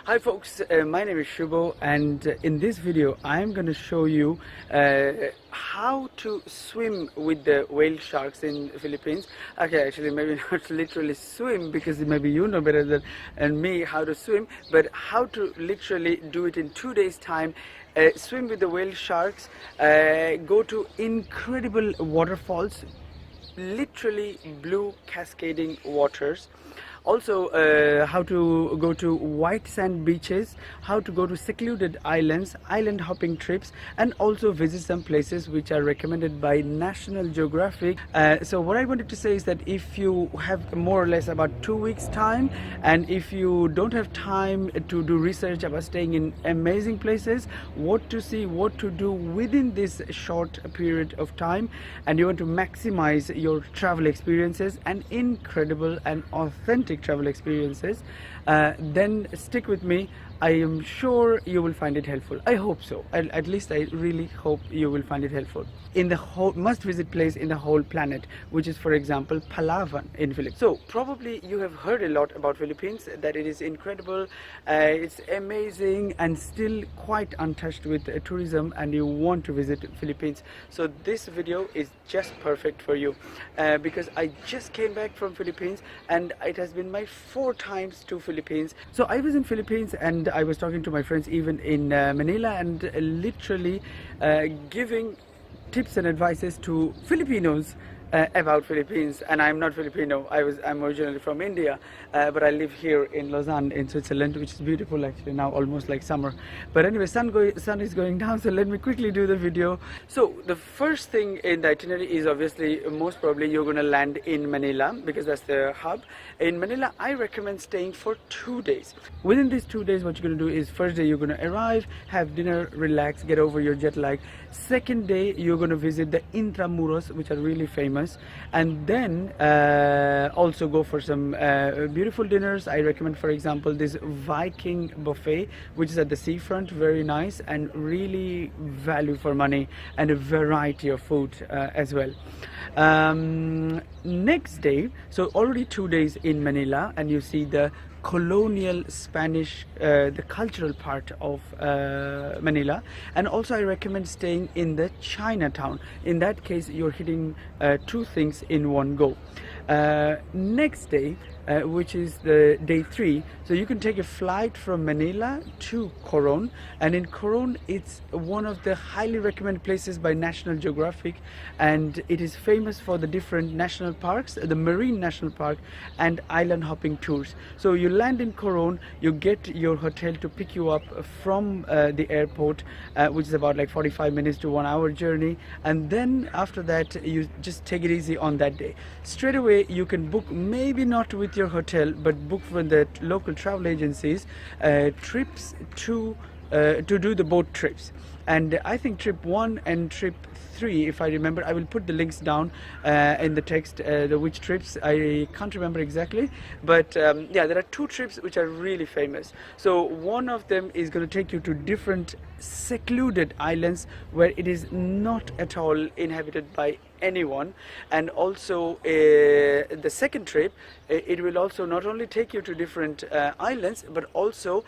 Hi folks, my name is Shubho, and in this video I'm going to show you how to swim with the whale sharks in Philippines. Okay, actually maybe not literally swim, because maybe you know better than me how to swim, but how to literally do it in 2 days time. Swim with the whale sharks, go to incredible waterfalls, literally blue cascading waters. Also how to go to white sand beaches, how to go to secluded islands, island hopping trips, and also visit some places which are recommended by National Geographic. So what I wanted to say is that if you have more or less about 2 weeks time, and if you don't have time to do research about staying in amazing places, what to see, what to do within this short period of time, and you want to maximize your travel experiences and incredible and authentic travel experiences, then stick with me. I am sure you will find it helpful. I hope so. At least I really hope you will find it helpful. In the whole must visit place in the whole planet, which is, for example, Palawan in Philippines. So probably you have heard a lot about Philippines, that it is incredible, it's amazing, and still quite untouched with tourism, and you want to visit Philippines. So this video is just perfect for you, because I just came back from Philippines, and it has been my 4 times to Philippines. So I was in Philippines, and I was talking to my friends even in Manila, and literally giving tips and advices to Filipinos about Philippines. And I'm not Filipino, I'm originally from India, but I live here in Lausanne in Switzerland, which is beautiful actually now, almost like summer. But anyway, sun is going down, so let me quickly do the video. So the first thing in the itinerary is obviously, most probably you're going to land in Manila, because that's the hub. In Manila, I recommend staying for 2 days. Within these 2 days, what you're going to do is, first day you're going to arrive, have dinner, relax, get over your jet lag. Second day you're going to visit the Intramuros, which are really famous, and then also go for some beautiful dinners. I recommend, for example, this Viking buffet, which is at the seafront, very nice and really value for money, and a variety of food as well. Next day, so already 2 days in Manila, and you see the colonial Spanish, the cultural part of Manila. And also I recommend staying in the Chinatown. In that case, you're hitting 2 things in one go. Next day, which is the day 3, so you can take a flight from Manila to Coron, and in Coron it's one of the highly recommended places by National Geographic, and it is famous for the different national parks, the Marine National Park, and island hopping tours. So you land in Coron, you get your hotel to pick you up from the airport, which is about like 45 minutes to 1 hour journey, and then after that you just take it easy on that day. Straight away you can book, maybe not with your hotel, but book from the local travel agencies, trips to do the boat trips. And I think trip 1 and trip 3, if I remember, I will put the links down in the text, which trips I can't remember exactly, but yeah, there are 2 trips which are really famous. So one of them is going to take you to different secluded islands where it is not at all inhabited by anyone, and also the second trip, it will also not only take you to different islands, but also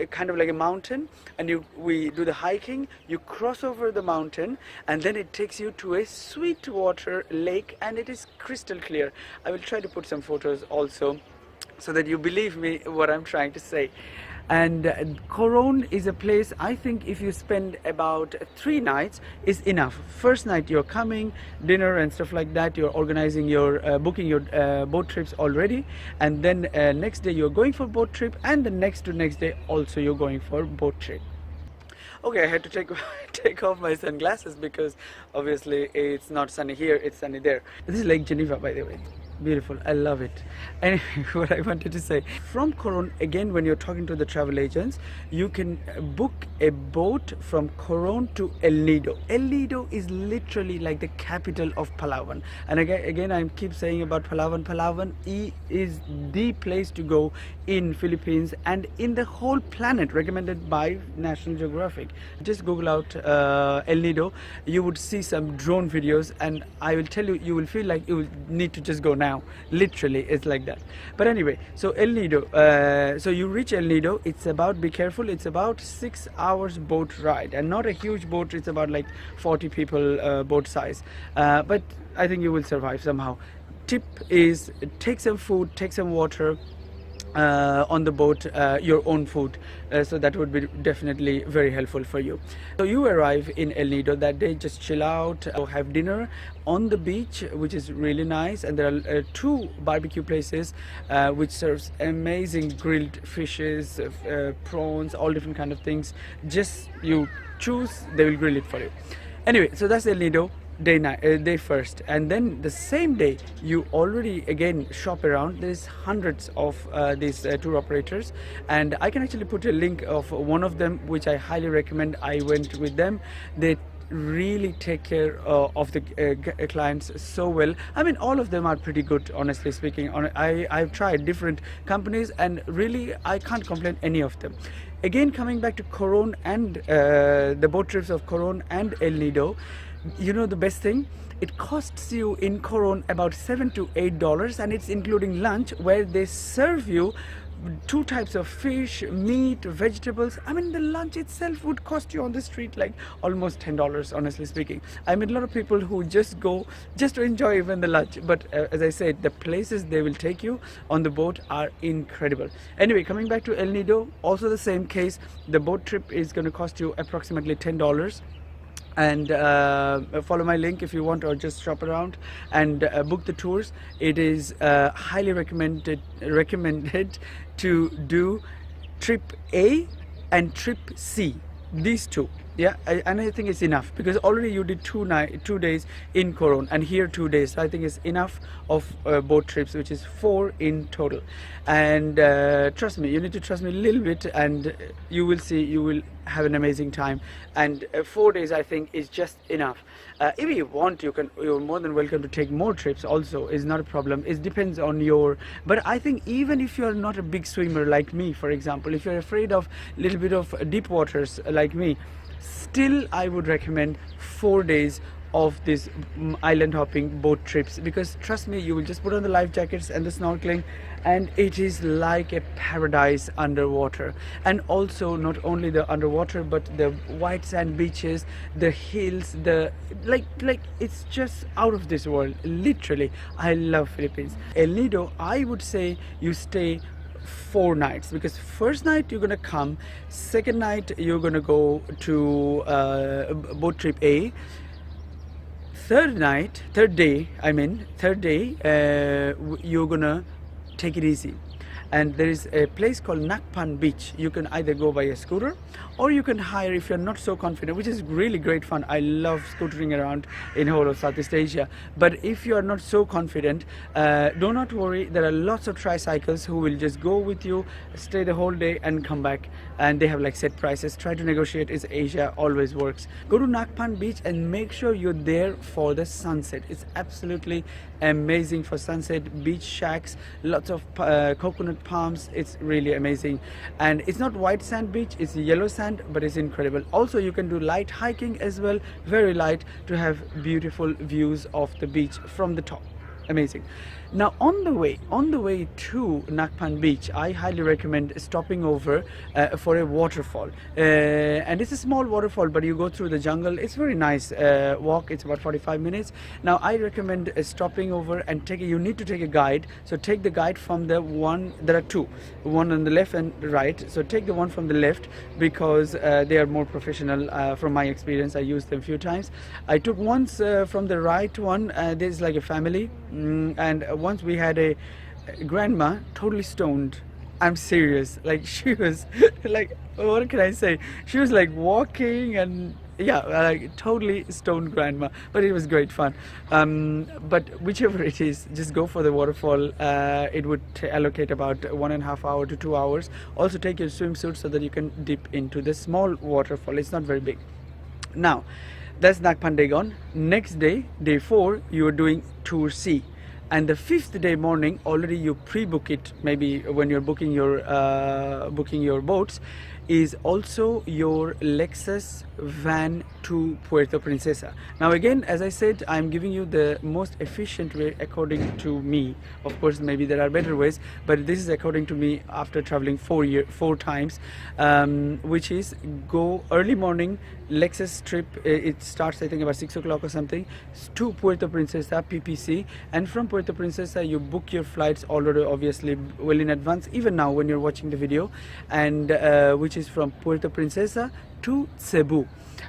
kind of like a mountain, and we do the hiking, you cross over the mountain, and then it takes you to a sweetwater lake, and it is crystal clear. I will try to put some photos also, so that you believe me what I'm trying to say. And Coron is a place, I think if you spend about 3 nights is enough. First night you're coming, dinner and stuff like that, you're organizing your booking your boat trips already, and then next day you're going for boat trip, and the next day also you're going for boat trip. Okay, I had to take off my sunglasses, because obviously it's not sunny here, it's sunny there. This is Lake Geneva, by the way. Beautiful, I love it. Anyway, what I wanted to say, from Coron, again, when you're talking to the travel agents, you can book a boat from Coron to El Nido. El Nido is literally like the capital of Palawan. And again I keep saying about Palawan. Palawan is the place to go in Philippines and in the whole planet, recommended by National Geographic. Just Google out El Nido, you would see some drone videos, and I will tell you, you will feel like you will need to just go now. now. Literally, it's like that. But anyway, so El Nido. So you reach El Nido. It's about, be careful, it's about 6 hours boat ride, and not a huge boat. It's about like 40 people boat size. But I think you will survive somehow. Tip is take some food, take some water. On the boat, your own food, so that would be definitely very helpful for you. So you arrive in El Nido that day, just chill out, have dinner on the beach, which is really nice, and there are 2 barbecue places which serves amazing grilled fishes, prawns, all different kind of things. Just you choose, they will grill it for you. Anyway, so that's El Nido. Day first, and then the same day you already again shop around. There's hundreds of these tour operators, and I can actually put a link of one of them which I highly recommend. I went with them. They really take care of the clients so well. I mean, all of them are pretty good, honestly speaking. I've tried different companies, and really I can't complain any of them. Again, coming back to Coron and the boat trips of Coron and El Nido, you know the best thing, it costs you in Coron about $7 to $8, and it's including lunch, where they serve you 2 types of fish, meat, vegetables. I mean, the lunch itself would cost you on the street like almost $10, honestly speaking. I mean, a lot of people who just go just to enjoy even the lunch, but as I said, the places they will take you on the boat are incredible. Anyway, coming back to El Nido, also the same case. The boat trip is going to cost you approximately $10. And follow my link if you want, or just shop around and book the tours. It is highly recommended to do trip A and trip C, these 2. Yeah, and I think it's enough, because already you did 2 days in Coron, and here 2 days. So I think it's enough of boat trips, which is 4 in total. And trust me, you need to trust me a little bit, and you will see, you will have an amazing time. And 4 days I think is just enough. If you want, you're more than welcome to take more trips also. It's not a problem. It depends on your, but I think even if you're not a big swimmer like me, for example, if you're afraid of a little bit of deep waters like me, still I would recommend 4 days of this island hopping boat trips, because trust me, you will just put on the life jackets and the snorkeling, and it is like a paradise underwater. And also not only the underwater, but the white sand beaches, the hills, the like it's just out of this world. Literally, I love Philippines. El Nido, I would say you stay 4 nights, because first night you're gonna come, second night you're gonna go to boat trip A, third day you're gonna take it easy. And there is a place called Nakpan Beach. You can either go by a scooter, or you can hire if you're not so confident, which is really great fun. I love scootering around in whole of Southeast Asia. But if you are not so confident, do not worry. There are lots of tricycles who will just go with you, stay the whole day and come back. And they have like set prices. Try to negotiate. It's Asia, always works. Go to Nakpan Beach and make sure you're there for the sunset. It's absolutely amazing for sunset. Beach shacks, lots of coconut palms. It's really amazing. And it's not white sand beach, it's yellow sand, but it's incredible. Also, you can do light hiking as well, very light, to have beautiful views of the beach from the top. Amazing. Now on the way to Nakpan Beach, I highly recommend stopping over for a waterfall, and it's a small waterfall, but you go through the jungle. It's very nice walk. It's about 45 minutes. Now I recommend stopping over and you need to take a guide. So take the guide from the one, there are 2, one on the left and right. So take the one from the left, because they are more professional. From my experience, I used them a few times. I took once from the right one. There's like a family, and once we had a grandma totally stoned. I'm serious. Like, she was like, what can I say? She was like walking, and yeah, like totally stoned grandma. But it was great fun. But whichever it is, just go for the waterfall. It would allocate about 1.5 hours to 2 hours. Also take your swimsuit so that you can dip into the small waterfall. It's not very big. Now, that's Nakpan day gone. Next day, day 4, you are doing tour C. And the 5th day morning, already you pre-book it, maybe when you're booking your boats, is also your Lexus van to Puerto Princesa. Now again, as I said, I'm giving you the most efficient way according to me. Of course, maybe there are better ways, but this is according to me after traveling 4 times, which is go early morning Lexus trip. It starts I think about 6 o'clock or something to Puerto Princesa PPC, and from Puerto Princesa you book your flights already obviously well in advance, even now when you're watching the video, and which is from Puerto Princesa to Cebu,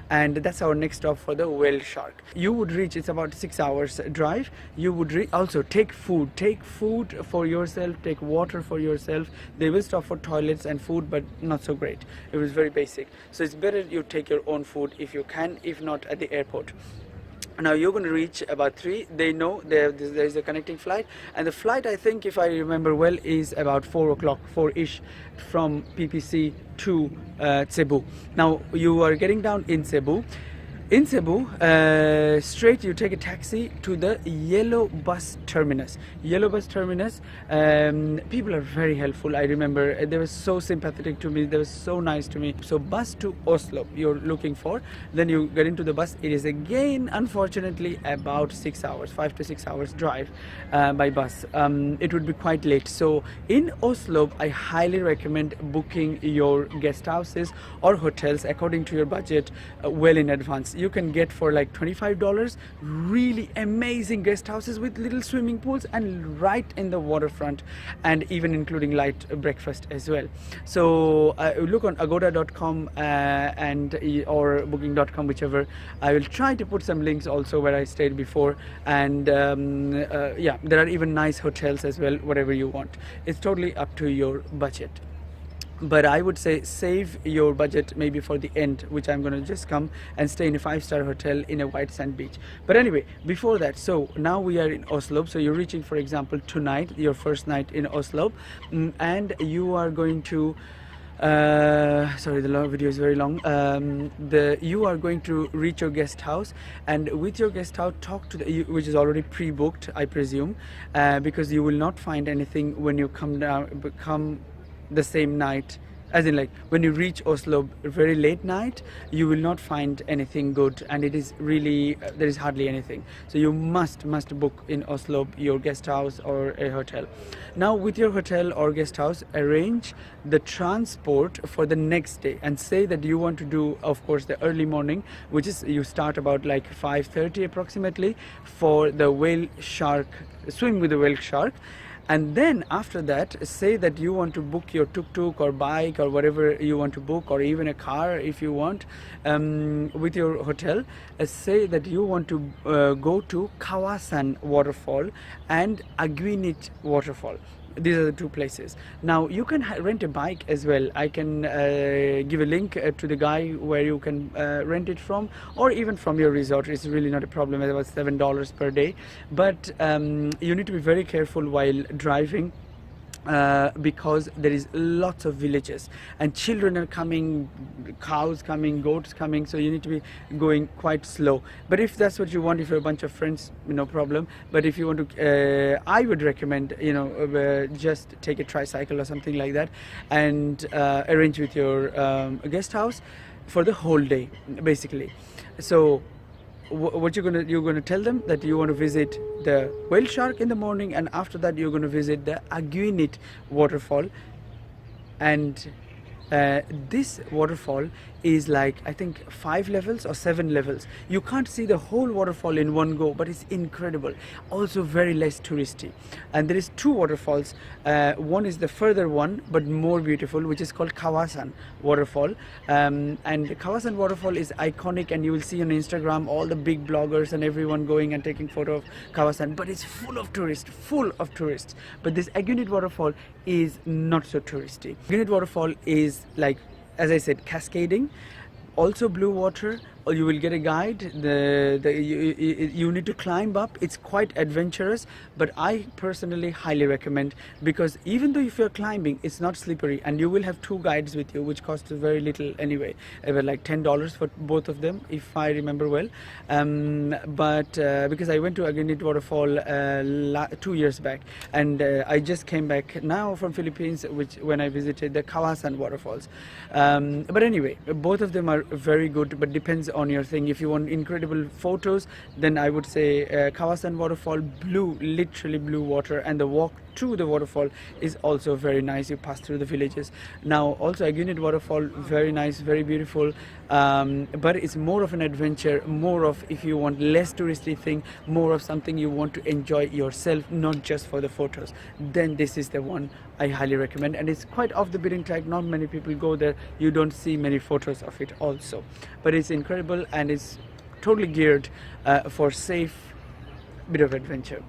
and that's our next stop for the whale shark. You would reach, it's about 6 hours drive. You would also take food for yourself, take water for yourself. They will stop for toilets and food, but not so great. It was very basic, so it's better you take your own food if you can, if not at the airport. Now you're going to reach about 3. They know there is a connecting flight, and the flight, I think if I remember well, is about 4 o'clock, 4-ish, from PPC to Cebu. Now you are getting down in Cebu. In Cebu, straight you take a taxi to the Yellow Bus Terminus. Yellow Bus Terminus, people are very helpful. I remember they were so sympathetic to me. They were so nice to me. So bus to Oslo you're looking for. Then you get into the bus. It is again, unfortunately, about 6 hours, 5 to 6 hours drive by bus. It would be quite late. So in Oslo, I highly recommend booking your guest houses or hotels according to your budget well in advance. You can get for like $25 really amazing guest houses with little swimming pools and right in the waterfront, and even including light breakfast as well. So look on agoda.com and or booking.com, whichever. I will try to put some links also where I stayed before, and yeah, there are even nice hotels as well, whatever you want. It's totally up to your budget. But I would say save your budget maybe for the end, which I'm going to just come and stay in a 5-star hotel in a white sand beach. But anyway, before that, so now we are in Oslo. So you're reaching, for example, tonight, your first night in Oslo, and you are going to sorry, the video is very long. You are going to reach your guest house, and with your guest house talk to which is already pre-booked, I presume, because you will not find anything when you come the same night, as in like when you reach Oslo very late night, you will not find anything good, and it is really there is hardly anything. So you must book in Oslo your guest house or a hotel. Now with your hotel or guest house, arrange the transport for the next day, and say that you want to do, of course, the early morning, which is you start about like 5:30 approximately for the whale shark, swim with the whale shark. And then after that, say that you want to book your tuk-tuk or bike or whatever you want to book, or even a car if you want, with your hotel. Say that you want to go to Kawasan waterfall and Aguinit waterfall. These are the 2 places. Now you can rent a bike as well. I can give a link to the guy where you can rent it from, or even from your resort. It's really not a problem. It's about $7 per day, but you need to be very careful while driving, because there is lots of villages and children are coming, cows coming, goats coming, so you need to be going quite slow. But if that's what you want, if you're a bunch of friends, no problem. But if you want to, I would recommend, just take a tricycle or something like that, and arrange with your guest house for the whole day basically. So what you're going to tell them that you want to visit the whale shark in the morning, and after that you're going to visit the Aguinit waterfall. And this waterfall is like, I think 5 levels or 7 levels. You can't see the whole waterfall in one go, but it's incredible. Also very less touristy. And there is 2 waterfalls. One is the further one, but more beautiful, which is called Kawasan waterfall. And Kawasan waterfall is iconic, and you will see on Instagram all the big bloggers and everyone going and taking photo of Kawasan. But it's full of tourists. But this Aguinit waterfall is not so touristy. Aguinit waterfall is like, as I said, cascading, also blue water, or you will get a guide. You need to climb up. It's quite adventurous, but I personally highly recommend, because even though if you're climbing, it's not slippery, and you will have two guides with you, which costs very little anyway, about like $10 for both of them, if I remember well. But because I went to Aginit waterfall 2 years back, and I just came back now from Philippines, which when I visited the Kawasan waterfalls. But anyway, both of them are very good, but depends on your thing. If you want incredible photos, then I would say Kawasan waterfall, blue, literally blue water, and the walk to the waterfall is also very nice. You pass through the villages. Now also Agunit waterfall, very nice, very beautiful, but it's more of an adventure, more of, if you want less touristy thing, more of something you want to enjoy yourself, not just for the photos, then this is the one I highly recommend. And it's quite off the beaten track, not many people go there, you don't see many photos of it also, but it's incredible, and it's totally geared for safe bit of adventure.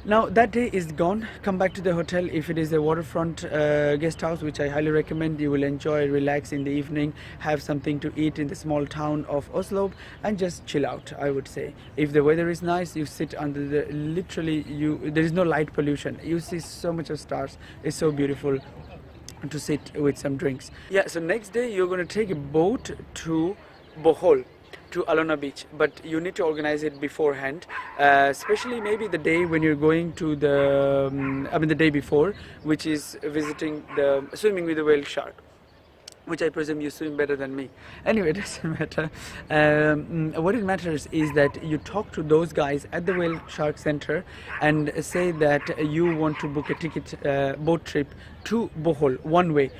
Now that day is gone. Come back to the hotel. If it is a waterfront guest house, which I highly recommend, you will enjoy, relax in the evening, have something to eat in the small town of Oslo, and just chill out, I would say. If the weather is nice, you sit under the, literally, there is no light pollution. You see so much of stars. It's so beautiful to sit with some drinks. Yeah, so next day you're going to take a boat to Bohol, to Alona beach, but you need to organize it beforehand, especially maybe the day when you're going to the the day before, which is visiting the swimming with the whale shark, which I presume you swim better than me. Anyway, it doesn't matter. What it matters is that you talk to those guys at the Whale Shark Center and say that you want to book a ticket, boat trip to Bohol, one way.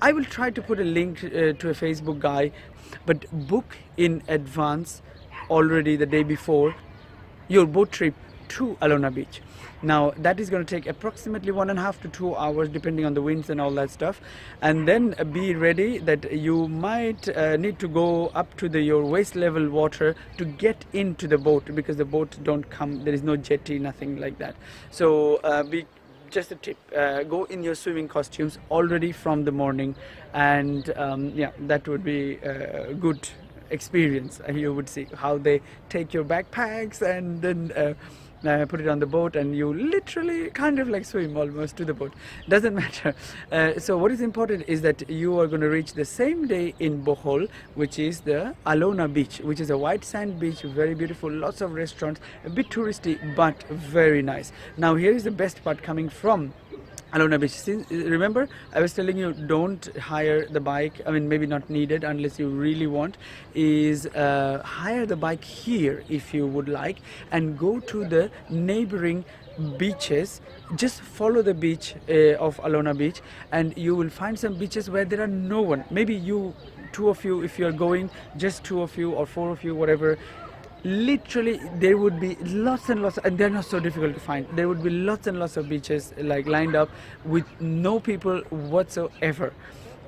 I will try to put a link to a Facebook guy, but book in advance already the day before your boat trip to Alona beach. Now that is going to take approximately 1.5 to 2 hours depending on the winds and all that stuff, and then be ready that you might need to go up to your waist level water to get into the boat, because the boat don't come, there is no jetty, nothing like that. So just a tip, go in your swimming costumes already from the morning, and yeah, that would be a good experience. You would see how they take your backpacks and then put it on the boat, and you literally kind of like swim almost to the boat. Doesn't matter. So what is important is that you are going to reach the same day in Bohol, which is the Alona beach, which is a white sand beach, very beautiful, lots of restaurants, a bit touristy, but very nice. Now here is the best part coming from Alona beach. Remember, I was telling you, don't hire the bike. I mean, maybe not needed unless you really want. Is hire the bike here if you would like, and go to the neighboring beaches. Just follow the beach of Alona beach, and you will find some beaches where there are no one. Maybe two of you, if you are going, just 2 of you or 4 of you, whatever. Literally there would be lots and lots, and they're not so difficult to find. There would be lots and lots of beaches like lined up with no people whatsoever.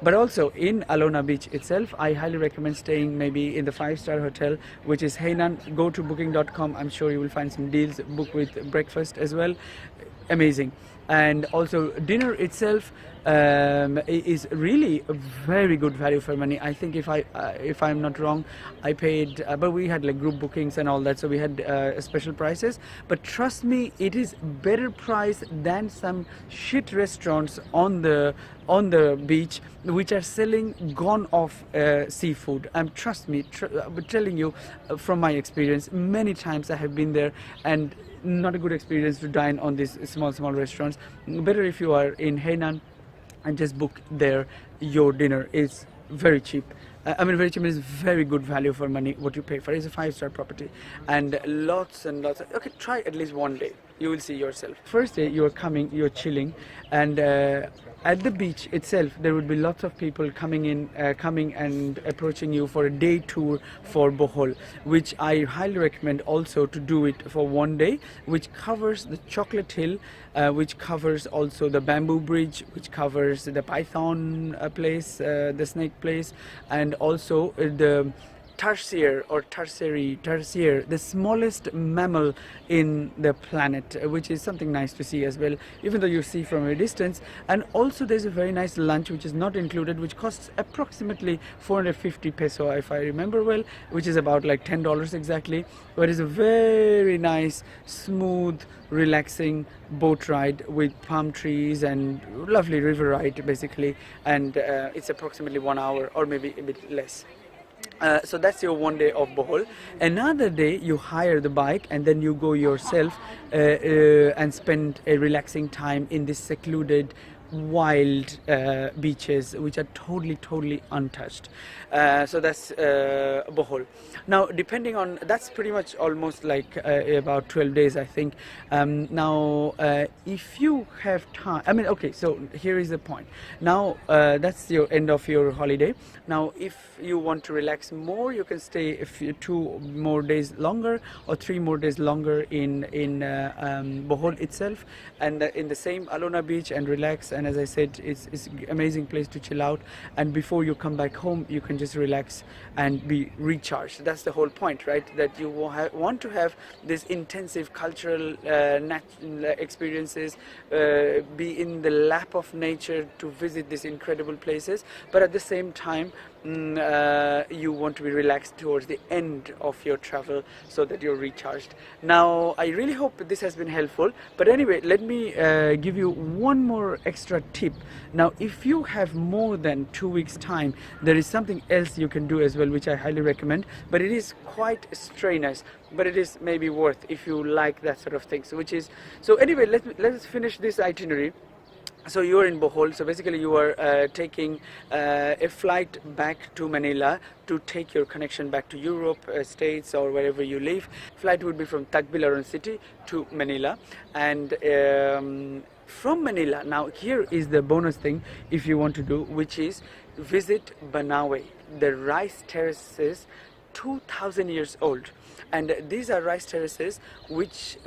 But also in Alona beach itself, I highly recommend staying maybe in the 5-star hotel, which is Hainan. Go to booking.com. I'm sure you will find some deals. Book with breakfast as well. Amazing. And also dinner itself is really a very good value for money. I think if I'm not wrong, I paid, but we had like group bookings and all that, so we had special prices. But trust me, it is better price than some shit restaurants on the beach which are selling gone off seafood. Trust me, I'm telling you from my experience, many times I have been there, and not a good experience to dine on these small restaurants. Better if you are in Hainan and just book there. Your dinner is very cheap. Very cheap is very good value for money. What you pay for is a 5-star property, and lots and lots of, okay, try at least one day, you will see yourself. First day you're coming, you're chilling, and at the beach itself there would be lots of people coming and approaching you for a day tour for Bohol, which I highly recommend also to do it for one day, which covers the Chocolate Hill, which covers also the Bamboo Bridge, which covers the Python place, the snake place, and also the tarsier, the smallest mammal in the planet, which is something nice to see as well, even though you see from a distance. And also there's a very nice lunch which is not included, which costs approximately 450 peso, if I remember well, which is about like $10 exactly. But it's a very nice, smooth, relaxing boat ride with palm trees and lovely river ride basically, and it's approximately 1 hour or maybe a bit less. So that's your one day of Bohol. Another day you hire the bike and then you go yourself and spend a relaxing time in this secluded wild beaches which are totally untouched. So that's Bohol. Now depending on, that's pretty much almost like about 12 days I think. Now if you have time, I mean, okay, so here is the point. Now that's your end of your holiday. Now if you want to relax more, you can stay 2 more days longer or 3 more days longer in Bohol itself, and in the same Alona beach, and relax. And as I said, it's an amazing place to chill out, and before you come back home you can just relax and be recharged. That's the whole point, right? That you want to have this intensive cultural experiences, be in the lap of nature to visit these incredible places, but at the same time you want to be relaxed towards the end of your travel so that you're recharged. Now I really hope this has been helpful, but anyway, let me give you one more extra tip. Now if you have more than 2 weeks time, there is something else you can do as well, which I highly recommend, but it is quite strenuous, but it is maybe worth if you like that sort of thing. So which is, so anyway, let's finish this itinerary. So you are in Bohol, so basically you are taking a flight back to Manila to take your connection back to Europe, States, or wherever you live. Flight would be from Tagbilaran city to Manila, and from Manila, now here is the bonus thing if you want to do, which is visit Banawe, the rice terraces, 2,000 years old. And these are rice terraces which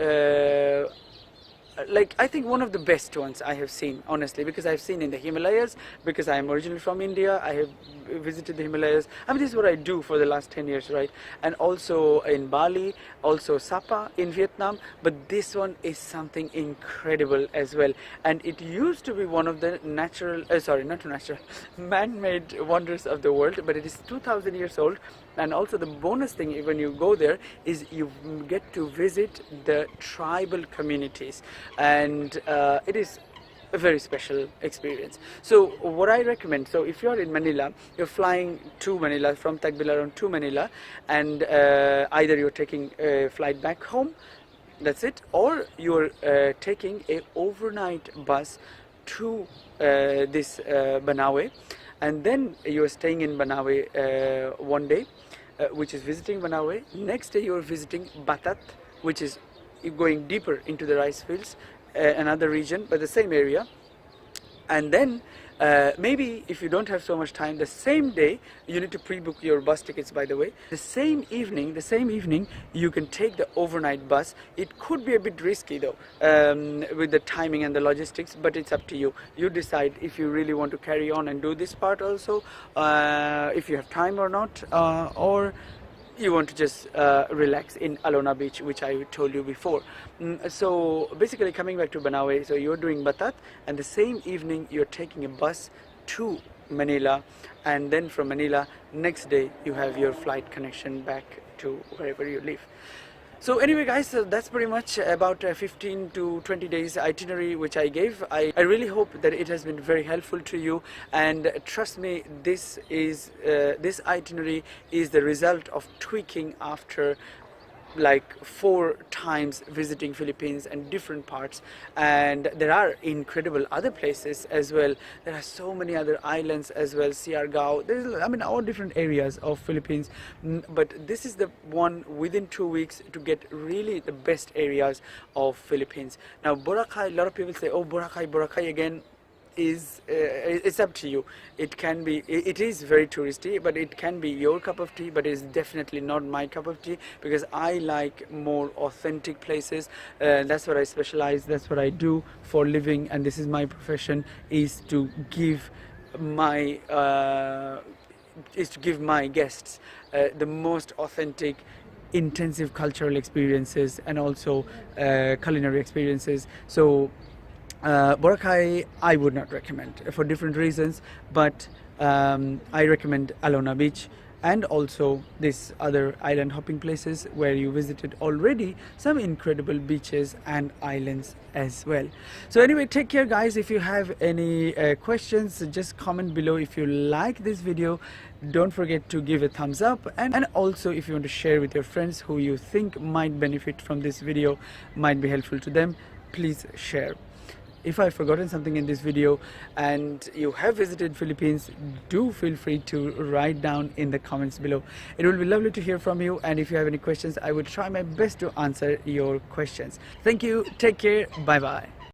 like I think one of the best ones I have seen, honestly, because I've seen in the Himalayas, because I am originally from India. I have visited the Himalayas. I mean, this is what I do for the last 10 years, right? And also in Bali, also Sapa in Vietnam, but this one is something incredible as well. And it used to be one of the natural, not natural, man-made wonders of the world, but it is 2,000 years old. And also the bonus thing when you go there is you get to visit the tribal communities, and it is a very special experience. So what I recommend, so if you're in Manila, you're flying to Manila from Tagbilaran to Manila, and either you're taking a flight back home, that's it, or you're taking a overnight bus to this Banawe, and then you're staying in Banawe one day, which is visiting Banawe. Next day you're visiting Batat, which is going deeper into the rice fields, another region but the same area. And then maybe if you don't have so much time, the same day you need to pre-book your bus tickets, by the way. The same evening you can take the overnight bus. It could be a bit risky though, with the timing and the logistics, but it's up to you. You decide if you really want to carry on and do this part also, if you have time or not, or you want to just relax in Alona Beach, which I told you before. So basically coming back to Banawe, so you're doing Batat, and the same evening you're taking a bus to Manila, and then from Manila next day you have your flight connection back to wherever you live. So anyway guys, so that's pretty much about 15 to 20 days itinerary which I gave. I really hope that it has been very helpful to you, and trust me, this itinerary is the result of tweaking after like 4 times visiting Philippines and different parts. And there are incredible other places as well. There are so many other islands as well, Siargao, there's, I mean, all different areas of Philippines, but this is the one within 2 weeks to get really the best areas of Philippines. Now Boracay, a lot of people say, oh, Boracay again, is it's up to you. It can be, it is very touristy, but it can be your cup of tea, but it's definitely not my cup of tea, because I like more authentic places. That's what I specialize, that's what I do for living, and this is my profession, is to give my is to give my guests the most authentic, intensive cultural experiences and also culinary experiences. So Boracay I would not recommend for different reasons, but I recommend Alona Beach and also this other island hopping places where you visited already, some incredible beaches and islands as well. So anyway, take care guys. If you have any questions, just comment below. If you like this video, don't forget to give a thumbs up, and also if you want to share with your friends who you think might benefit from this video, might be helpful to them, please share. If I've forgotten something in this video and you have visited Philippines, do feel free to write down in the comments below. It will be lovely to hear from you, and if you have any questions, I would try my best to answer your questions. Thank you, take care, bye bye.